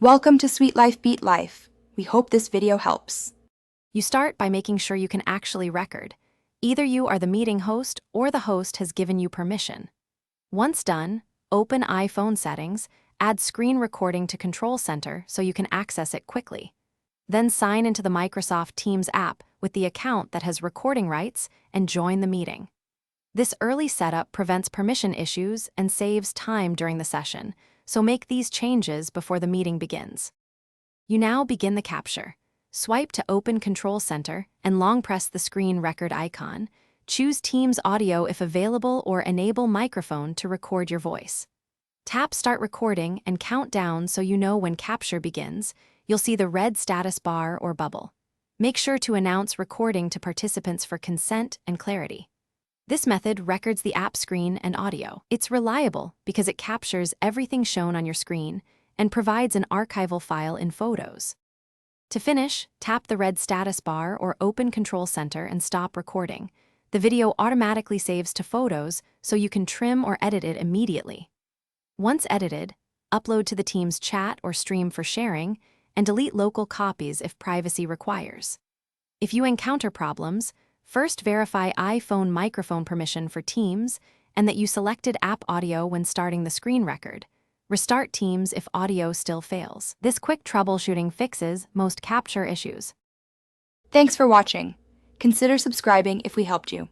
Welcome to Sweet Life Beat Life. We hope this video helps. You start by making sure you can actually record. Either you are the meeting host or the host has given you permission. Once done, open iPhone settings, add screen recording to Control Center so you can access it quickly. Then sign into the Microsoft Teams app with the account that has recording rights and join the meeting. This early setup prevents permission issues and saves time during the session, so make these changes before the meeting begins. You now begin the capture. Swipe to open Control Center and long press the screen record icon. Choose Teams Audio if available or enable microphone to record your voice. Tap Start Recording and count down so you know when capture begins. You'll see the red status bar or bubble. Make sure to announce recording to participants for consent and clarity. This method records the app screen and audio. It's reliable because it captures everything shown on your screen and provides an archival file in Photos. To finish, tap the red status bar or open Control Center and stop recording. The video automatically saves to Photos so you can trim or edit it immediately. Once edited, upload to the Teams chat or stream for sharing, and delete local copies if privacy requires. If you encounter problems, first verify iPhone microphone permission for Teams and that you selected app audio when starting the screen record. Restart Teams if audio still fails. This quick troubleshooting fixes most capture issues. Thanks for watching. Consider subscribing if we helped you.